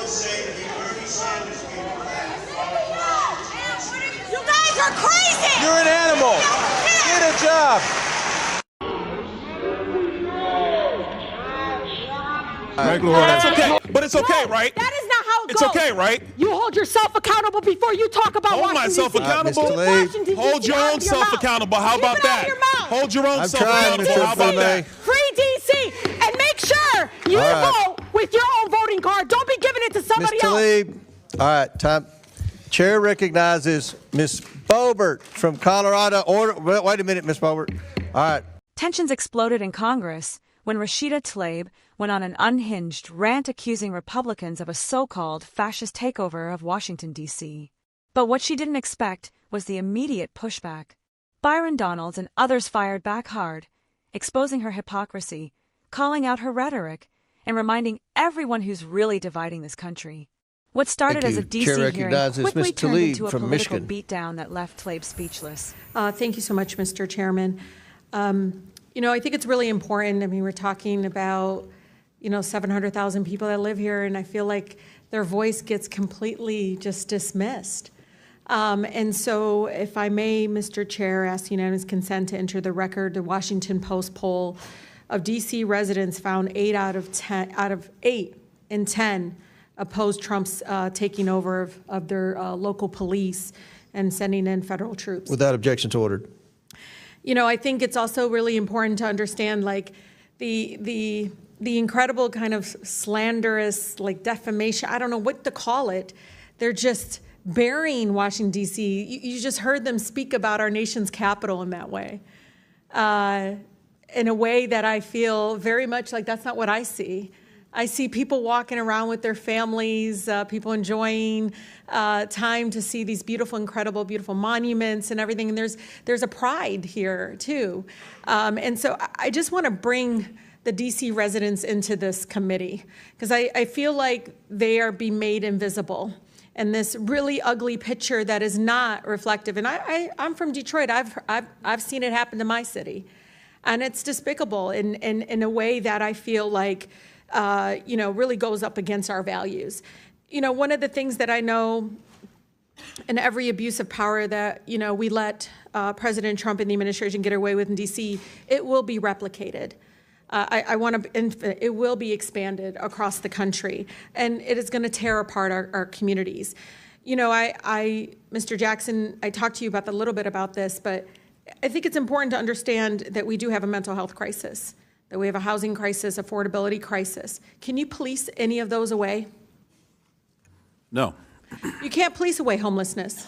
You guys are crazy! You're an animal! Get a job! That's okay, but it's okay, right? That is not how it It's goes. okay, right? You hold yourself accountable before you talk about Hold Washington, myself D.C. accountable? Washington, Hold D.C. your out own of your self mouth. accountable. How Keep about it out that? of your mouth. Hold your own I'm self trying, accountable. Mr. How about Fleming. that? Free D.C. and make sure you All right. vote with your own voting card. Don't be giving it to Ms. somebody else. Tlaib, all right, time. Chair recognizes Ms. Boebert from Colorado. Wait a minute, Ms. Boebert. All right. Tensions exploded in Congress when Rashida Tlaib went on an unhinged rant accusing Republicans of a so-called fascist takeover of Washington, D.C. But what she didn't expect was the immediate pushback. Byron Donalds and others fired back hard, exposing her hypocrisy, calling out her rhetoric, and reminding everyone who's really dividing this country. What started as a D.C. hearing quickly turned into a political beatdown that left Tlaib speechless. Thank you so much, Mr. Chairman. You know, I think it's really important. I mean, we're talking about, 700,000 people that live here, and I feel like their voice gets completely just dismissed. And so, if I may, Mr. Chair, ask unanimous consent to enter the record the Washington Post poll of D.C. residents found 8 out of 8 in 10 opposed Trump's taking over of their local police and sending in federal troops. Without objection to ordered. I think it's also really important to understand, like, the incredible kind of slanderous, like, defamation. I don't know what to call it. They're just burying Washington, D.C. You just heard them speak about our nation's capital in that way, in a way that I feel very much like that's not what I see. I see people walking around with their families, people enjoying time to see these beautiful, incredible, beautiful monuments and everything. And there's a pride here, too. And so I just want to bring the D.C. residents into this committee, because I feel like they are being made invisible. And this really ugly picture that is not reflective. And I'm from Detroit. I've seen it happen to my city. And it's despicable in a way that I feel like really goes up against our values. One of the things that I know in every abuse of power that, we let President Trump and the administration get away with in D.C., it will be replicated. It will be expanded across the country, and it is going to tear apart our communities. Mr. Jackson, I talked to you about a little bit about this, but I think it's important to understand that we do have a mental health crisis, that we have a housing crisis, affordability crisis. Can you police any of those away? No. You can't police away homelessness.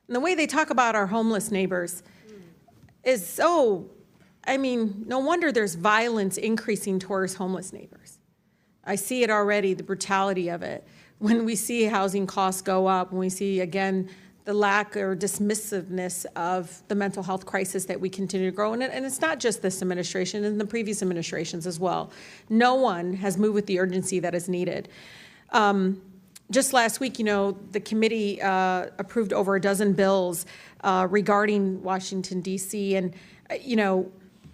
And the way they talk about our homeless neighbors is so, no wonder there's violence increasing towards homeless neighbors. I see it already, the brutality of it. When we see housing costs go up, when we see, again, the lack or dismissiveness of the mental health crisis that we continue to grow. And it's not just this administration, and the previous administrations as well. No one has moved with the urgency that is needed. Just last week, the committee approved over a dozen bills regarding Washington, D.C. And,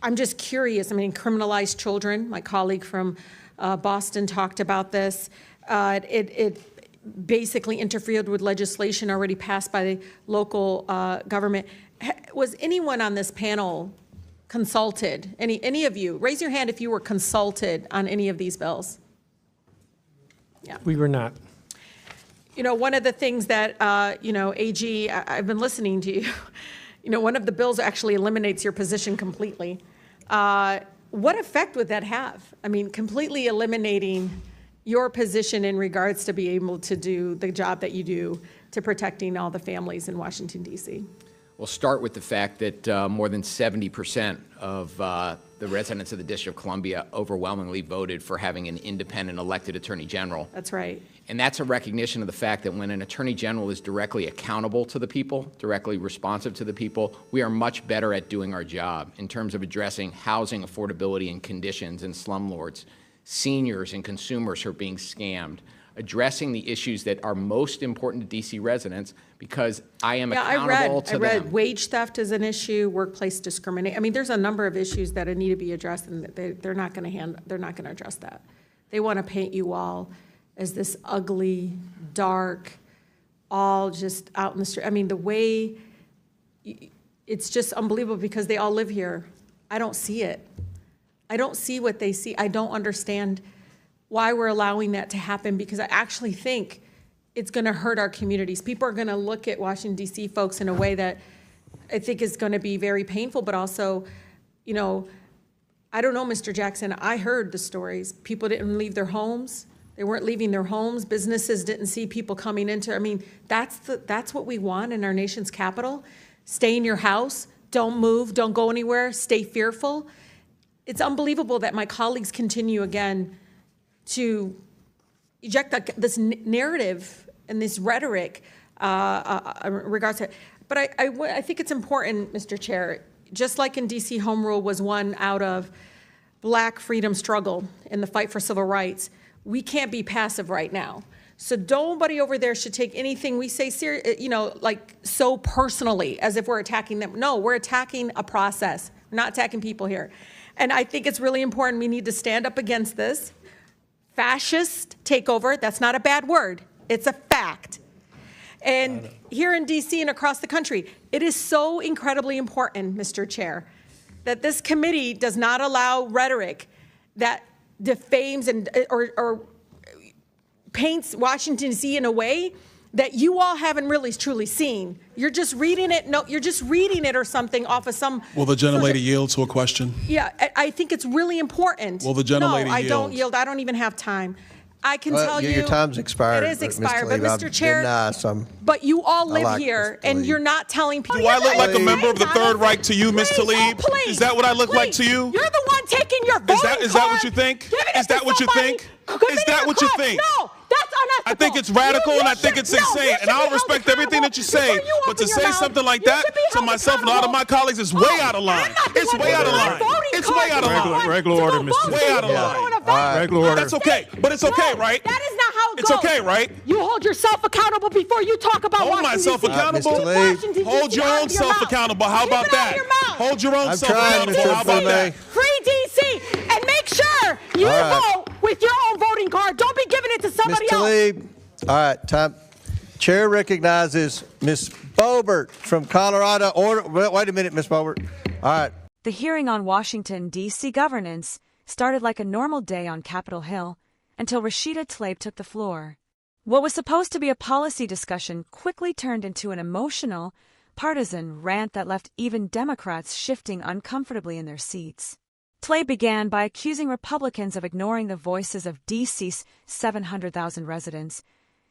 I'm just curious. Criminalize children. My colleague from Boston talked about this. It basically interfered with legislation already passed by the local government. Was anyone on this panel consulted? Any of you? Raise your hand if you were consulted on any of these bills. Yeah. We were not. One of the things that, AG, I've been listening to you. One of the bills actually eliminates your position completely. What effect would that have? Completely eliminating your position in regards to be able to do the job that you do to protecting all the families in Washington, D.C.? We'll start with the fact that more than 70% of the residents of the District of Columbia overwhelmingly voted for having an independent elected attorney general. That's right. And that's a recognition of the fact that when an attorney general is directly accountable to the people, directly responsive to the people, we are much better at doing our job in terms of addressing housing affordability and conditions in slumlords, seniors and consumers who are being scammed, addressing the issues that are most important to D.C. residents, because I am accountable to them. I read wage theft is an issue, workplace discrimination. There's a number of issues that need to be addressed, and they're not going to address that. They want to paint you all as this ugly, dark, all just out in the street. I mean, the way, it's just unbelievable because they all live here. I don't see it. I don't see what they see. I don't understand why we're allowing that to happen, because I actually think it's going to hurt our communities. People are going to look at Washington, D.C. folks in a way that I think is going to be very painful, but also, you know, I don't know, Mr. Jackson, I heard the stories. People didn't leave their homes. They weren't leaving their homes. Businesses didn't see people coming into, I mean, that's what we want in our nation's capital. Stay in your house, don't move, don't go anywhere, stay fearful. It's unbelievable that my colleagues continue again to eject this narrative and this rhetoric in regards to it. But I think it's important, Mr. Chair, just like in D.C., home rule was won out of Black freedom struggle in the fight for civil rights, we can't be passive right now. So nobody over there should take anything we say like so personally as if we're attacking them. No, we're attacking a process. We're not attacking people here. And I think it's really important. We need to stand up against this fascist takeover. That's not a bad word. It's a fact. And here in D.C. and across the country, it is so incredibly important, Mr. Chair, that this committee does not allow rhetoric that defames and or paints Washington, D.C. in a way that you all haven't really truly seen. You're just reading it. No, you're just reading it or something off of some. Will the gentlelady yield to a question? Yeah, I think it's really important. Will the gentlelady yield? No, I don't yield. I don't even have time. I can tell you. Your time's expired. It is expired, but Mr. Chair, nice. but you all live like here, Ms. and you're not telling people. Do I look like a member of the Third Reich to you, Ms. Tlaib? Please, is that what I look like to you? You're the one taking your voting Is that what you think? Is that what you think? Is that what you think? No, that's unethical. I think it's radical and I think it's insane. And I'll respect everything that you say. But to say something like that to myself and a lot of my colleagues is way out of line. It's way out of line. It's way out of line. Regular order, Mr. Way out of line. Regular order. That's okay. But it's okay, right? That is not how it goes. It's okay, right? You hold yourself accountable before you talk about Hold Washington, myself D.C. accountable. Washington, D.C. Hold your own self accountable. How about that? Hold your own self accountable. How about that? Free D.C. and make sure you vote with your own voting card. Don't be giving it to somebody Ms. else. Tlaib, all right, time. Chair recognizes Ms. Boebert from Colorado. Wait a minute, Ms. Boebert. All right. The hearing on Washington, D.C. governance started like a normal day on Capitol Hill until Rashida Tlaib took the floor. What was supposed to be a policy discussion quickly turned into an emotional, partisan rant that left even Democrats shifting uncomfortably in their seats. Tlaib began by accusing Republicans of ignoring the voices of D.C.'s 700,000 residents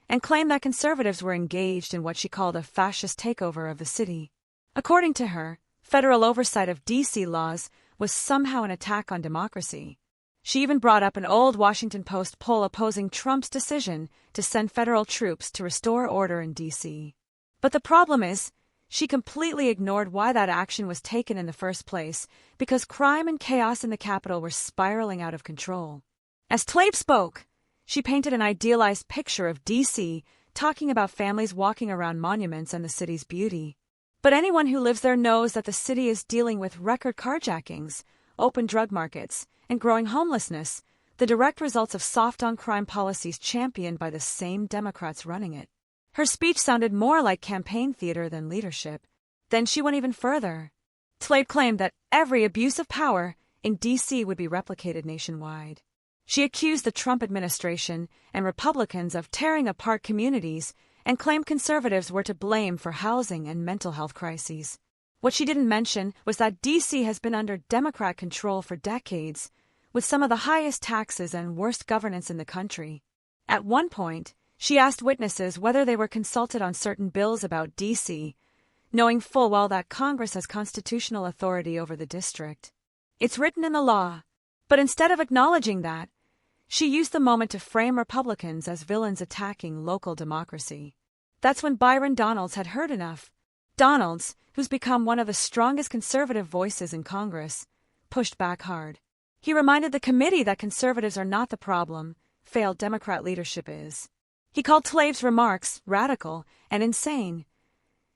and claimed that conservatives were engaged in what she called a fascist takeover of the city. According to her, federal oversight of D.C. laws was somehow an attack on democracy. She even brought up an old Washington Post poll opposing Trump's decision to send federal troops to restore order in D.C. But the problem is, she completely ignored why that action was taken in the first place, because crime and chaos in the Capitol were spiraling out of control. As Tlaib spoke, she painted an idealized picture of D.C., talking about families walking around monuments and the city's beauty. But anyone who lives there knows that the city is dealing with record carjackings, open drug markets, and growing homelessness, the direct results of soft-on-crime policies championed by the same Democrats running it. Her speech sounded more like campaign theater than leadership. Then she went even further. Tlaib claimed that every abuse of power in D.C. would be replicated nationwide. She accused the Trump administration and Republicans of tearing apart communities and claimed conservatives were to blame for housing and mental health crises. What she didn't mention was that D.C. has been under Democrat control for decades, with some of the highest taxes and worst governance in the country. At one point, she asked witnesses whether they were consulted on certain bills about D.C., knowing full well that Congress has constitutional authority over the district. It's written in the law, but instead of acknowledging that, she used the moment to frame Republicans as villains attacking local democracy. That's when Byron had heard enough. Donalds, who's become one of the strongest conservative voices in Congress, pushed back hard. He reminded the committee that conservatives are not the problem, failed Democrat leadership is. He called Tlaib's remarks radical and insane,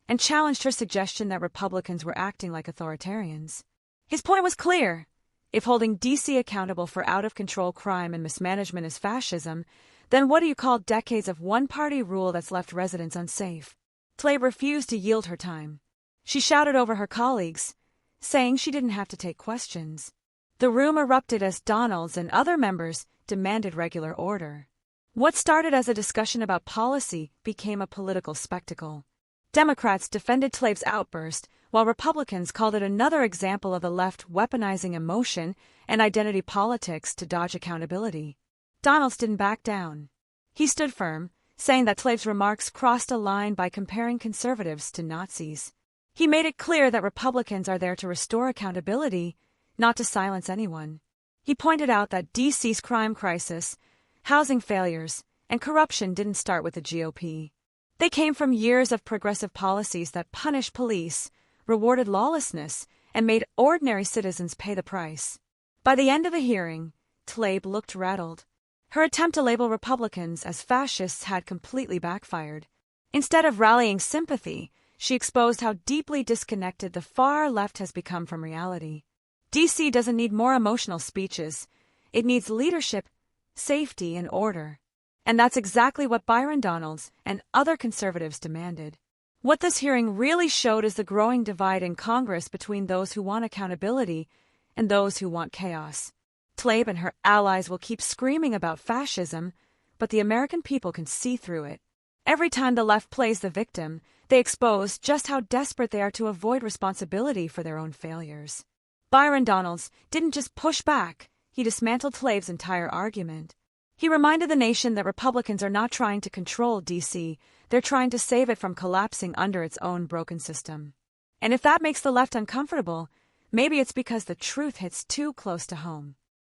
and challenged her suggestion that Republicans were acting like authoritarians. His point was clear. If holding D.C. accountable for out-of-control crime and mismanagement is fascism, Then what do you call decades of one-party rule that's left residents unsafe? Tlaib refused to yield her time. She shouted over her colleagues, saying she didn't have to take questions. The room erupted as Donalds and other members demanded regular order. What started as a discussion about policy became a political spectacle. Democrats defended Tlaib's outburst, while Republicans called it another example of the left weaponizing emotion and identity politics to dodge accountability. Donalds didn't back down. He stood firm, saying that Tlaib's remarks crossed a line by comparing conservatives to Nazis. He made it clear that Republicans are there to restore accountability, not to silence anyone. He pointed out that D.C.'s crime crisis, housing failures, and corruption didn't start with the GOP. They came from years of progressive policies that punished police, rewarded lawlessness, and made ordinary citizens pay the price. By the end of the hearing, Tlaib looked rattled. Her attempt to label Republicans as fascists had completely backfired. Instead of rallying sympathy, she exposed how deeply disconnected the far left has become from reality. D.C. doesn't need more emotional speeches. It needs leadership, safety, and order. And that's exactly what Byron Donalds and other conservatives demanded. What this hearing really showed is the growing divide in Congress between those who want accountability and those who want chaos. Tlaib and her allies will keep screaming about fascism, but the American people can see through it. Every time the left plays the victim, they expose just how desperate they are to avoid responsibility for their own failures. Byron Donalds didn't just push back, he dismantled Tlaib's entire argument. He reminded the nation that Republicans are not trying to control D.C., they're trying to save it from collapsing under its own broken system. And if that makes the left uncomfortable, maybe it's because the truth hits too close to home.